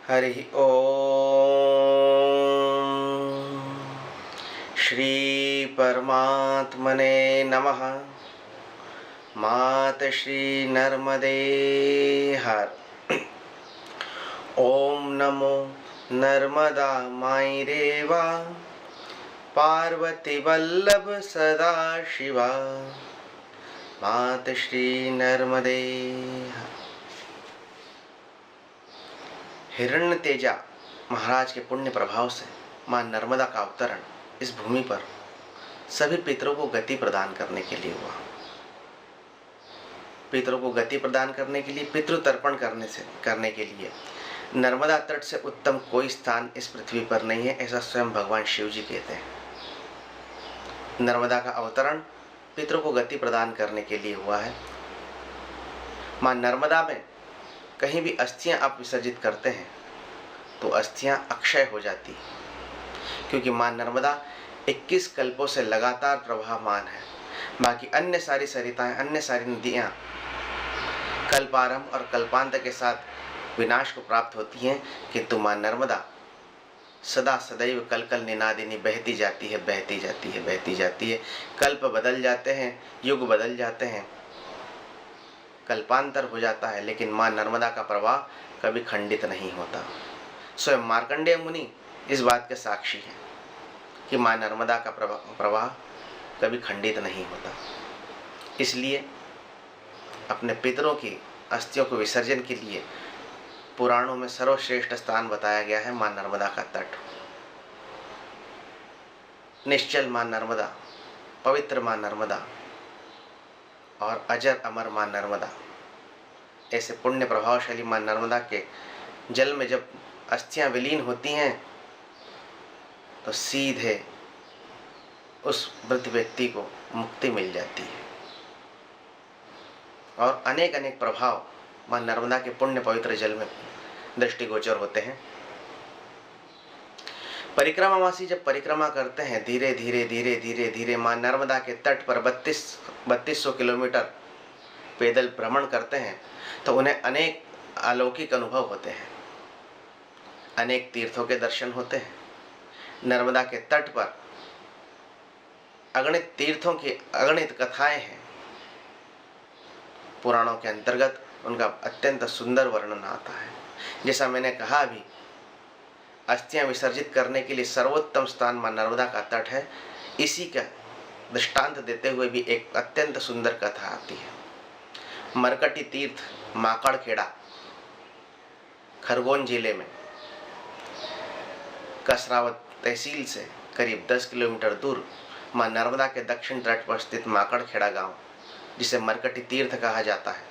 हरि ओम। श्री परमात्मने नमः। मात श्री नर्मदे हर। ओम नमो नर्मदा माई रेवा, पार्वती वल्लभ सदा शिवा। मात श्री नर्मदे हर। हिरण्य तेजा महाराज के पुण्य प्रभाव से मां नर्मदा का अवतरण इस भूमि पर सभी पितरों को गति प्रदान करने के लिए हुआ। पितरों को गति प्रदान करने के लिए, पितृ तर्पण करने के लिए नर्मदा तट से उत्तम कोई स्थान इस पृथ्वी पर नहीं है, ऐसा स्वयं भगवान शिव जी कहते हैं। नर्मदा का अवतरण पितरों को गति प्रदान करने के लिए हुआ है। मां नर्मदा में कहीं भी अस्थियां आप विसर्जित करते हैं तो अस्थियां अक्षय हो जाती, क्योंकि मां नर्मदा 21 कल्पों से लगातार प्रवाहमान है। बाकी अन्य सारी सरिताएं, अन्य सारी नदियां कल्पारंभ और कल्पांत के साथ विनाश को प्राप्त होती हैं, किंतु मां नर्मदा सदा सदैव कल कल निनादिनी बहती जाती है, बहती जाती है, बहती जाती है। कल्प बदल जाते हैं, युग बदल जाते हैं, कल्पांतर हो जाता है, लेकिन मां नर्मदा का प्रवाह कभी खंडित नहीं होता। स्वयं मार्कंडेय मुनि इस बात के साक्षी हैं कि मां नर्मदा का प्रवाह कभी खंडित नहीं होता। इसलिए अपने पितरों की अस्थियों को विसर्जन के लिए पुराणों में सर्वश्रेष्ठ स्थान बताया गया है मां नर्मदा का तट। निश्चल मां नर्मदा, पवित्र मां नर्मदा और अजर अमर मां नर्मदा, ऐसे पुण्य प्रभावशाली मां नर्मदा के जल में जब अस्थियां विलीन होती हैं तो सीधे उस वृद्ध व्यक्ति को मुक्ति मिल जाती है। और अनेक अनेक प्रभाव मां नर्मदा के पुण्य पवित्र जल में दृष्टिगोचर होते हैं। परिक्रमावासी जब परिक्रमा करते हैं, धीरे धीरे धीरे धीरे धीरे मां नर्मदा के तट पर 3200 किलोमीटर पैदल भ्रमण करते हैं, तो उन्हें अनेक अलौकिक अनुभव होते हैं, अनेक तीर्थों के दर्शन होते हैं। नर्मदा के तट पर अगणित तीर्थों की अगणित कथाएं हैं। पुराणों के अंतर्गत उनका अत्यंत सुंदर वर्णन आता है। जैसा मैंने कहा अभी, अस्थियां विसर्जित करने के लिए सर्वोत्तम स्थान मां नर्मदा का तट है। इसी का दृष्टांत देते हुए भी एक अत्यंत सुंदर कथा आती है। मरकटी तीर्थ माकड़खेड़ा, खरगोन जिले में कसरावत तहसील से करीब 10 किलोमीटर दूर मां नर्मदा के दक्षिण तट पर स्थित माकड़खेड़ा गांव, जिसे मरकटी तीर्थ कहा जाता है,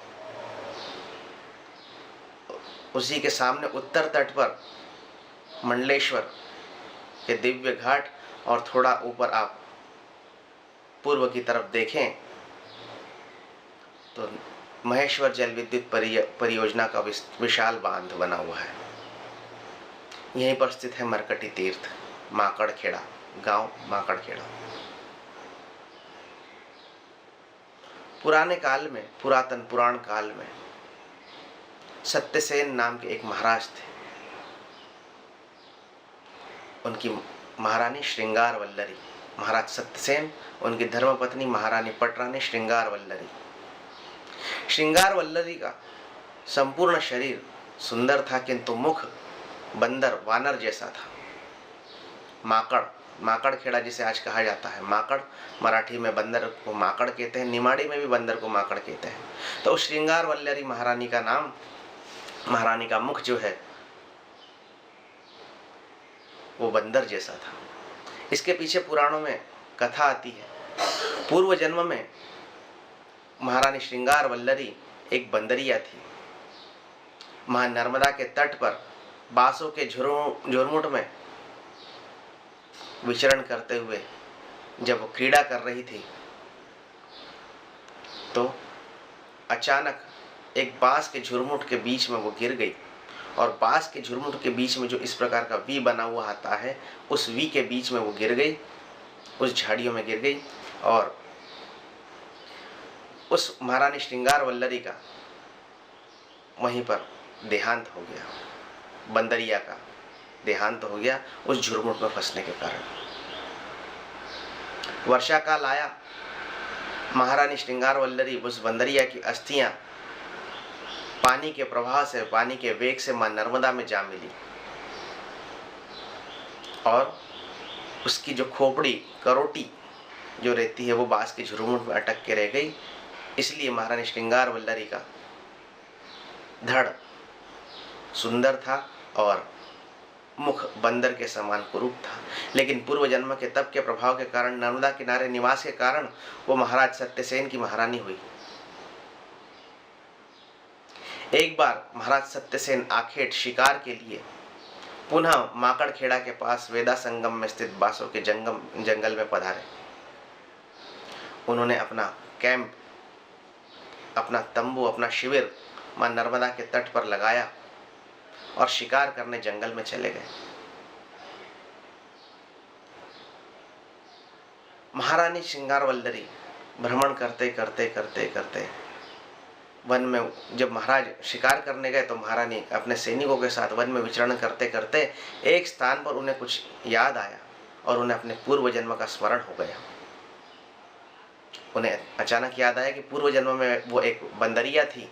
उसी के सामने उत्तर तट पर मंडलेश्वर के दिव्य घाट, और थोड़ा ऊपर आप पूर्व की तरफ देखें तो महेश्वर जल विद्युत परियोजना का विशाल बांध बना हुआ है। यहीं पर स्थित है मरकटी तीर्थ, माकड़खेड़ा गांव, माकड़खेड़ा। पुराने काल में, पुरातन पुराण काल में सत्यसेन नाम के एक महाराज थे। उनकी महारानी श्रृंगार वल्लरी, महाराज सत्यसेन, उनकी धर्मपत्नी महारानी पटरानी श्रृंगार वल्लरी। श्रृंगार वल्लरी का संपूर्ण शरीर सुंदर था, किंतु मुख बंदर, वानर जैसा था। माकड़खेड़ा जिसे आज कहा जाता है, माकड़ मराठी में बंदर को माकड़ कहते हैं, निमाड़ी में भी बंदर को माकड़ कहते हैं। तो श्रृंगार वल्लरी महारानी का नाम, महारानी का मुख जो है वो बंदर जैसा था। इसके पीछे पुराणों में कथा आती है, पूर्व जन्म में महारानी श्रृंगार वल्लरी एक बंदरिया थी। मां नर्मदा के तट पर बांसों के झुरमुट में विचरण करते हुए जब वो क्रीड़ा कर रही थी, तो अचानक एक बांस के झुरमुट के बीच में वो गिर गई, और बांस के झुरमुट के बीच में जो इस प्रकार का वी बना हुआ आता है, उस वी के बीच में वो गिर गई, उस झाड़ियों में गिर गई, और उस महारानी श्रृंगार वल्लरी का वहीं पर देहांत हो गया। बंदरिया का देहांत हो गया उस झुरमुट में फंसने के कारण। वर्षा काल आया, महारानी श्रृंगार वल्लरी उस बंदरिया की अस्थियां पानी के प्रवाह से, पानी के वेग से मां नर्मदा में जा मिली और उसकी जो खोपड़ी करोटी जो रहती है वो बांस के झुरमुट में अटक के रह गई। इसलिए महारानी श्रृंगार वल्लरी का धड़ सुंदर था और मुख बंदर के समान कुरूप था, लेकिन पूर्व जन्म के तप के प्रभाव के कारण, नर्मदा किनारे निवास के कारण वो महाराज सत्यसेन की महारानी हुई। एक बार महाराज सत्यसेन आखेट शिकार के लिए पुनः माकड़खेड़ा के पास वेदा संगम में स्थित बांसों के जंगल में पधारे। उन्होंने अपना कैंप, अपना तंबू, अपना शिविर मां नर्मदा के तट पर लगाया और शिकार करने जंगल में चले गए। महारानी श्रृंगार वल्लरी भ्रमण करते करते करते करते वन में, जब महाराज शिकार करने गए तो महारानी अपने सैनिकों के साथ वन में विचरण करते करते एक स्थान पर उन्हें कुछ याद आया और उन्हें अपने पूर्व जन्म का स्मरण हो गया। उन्हें अचानक याद आया कि पूर्व जन्म में वो एक बंदरिया थी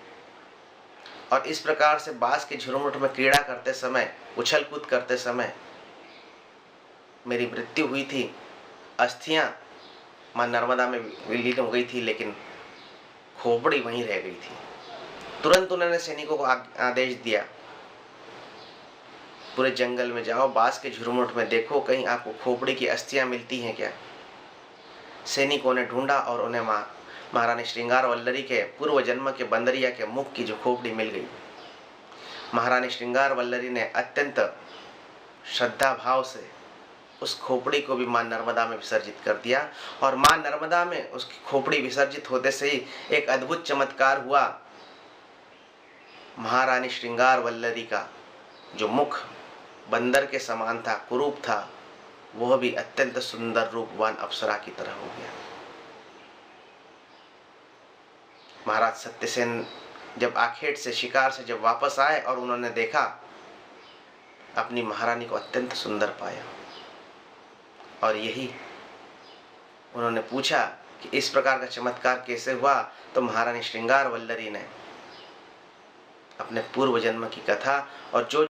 और इस प्रकार से बांस के झुरमुट में क्रीड़ा करते समय, उछल कूद करते समय मेरी मृत्यु हुई थी। अस्थियां मां नर्मदा में विलीन हो गई थी, लेकिन खोपड़ी वहीं रह गई थी। तुरंत उन्होंने सैनिकों को आदेश दिया, पूरे जंगल में जाओ, बांस के झुरमुट में देखो कहीं आपको खोपड़ी की अस्थियां मिलती हैं क्या। सैनिकों ने ढूंढा और उन्हें महारानी श्रृंगार वल्लरी के पूर्व जन्म के बंदरिया के मुख की जो खोपड़ी मिल गई। महारानी श्रृंगार वल्लरी ने अत्यंत श्रद्धा भाव से उस खोपड़ी को भी मां नर्मदा में विसर्जित कर दिया और मां नर्मदा में उसकी खोपड़ी विसर्जित होते से ही एक अद्भुत चमत्कार हुआ। महारानी श्रृंगार वल्लरी का जो मुख बंदर के समान था, कुरूप था, वह भी अत्यंत सुंदर रूपवान अप्सरा की तरह हो गया। महाराज सत्यसेन जब आखेट से, शिकार से जब वापस आए और उन्होंने देखा, अपनी महारानी को अत्यंत सुंदर पाया और यही उन्होंने पूछा कि इस प्रकार का चमत्कार कैसे हुआ। तो महारानी श्रृंगार वल्लरी ने अपने पूर्व जन्म की कथा और जो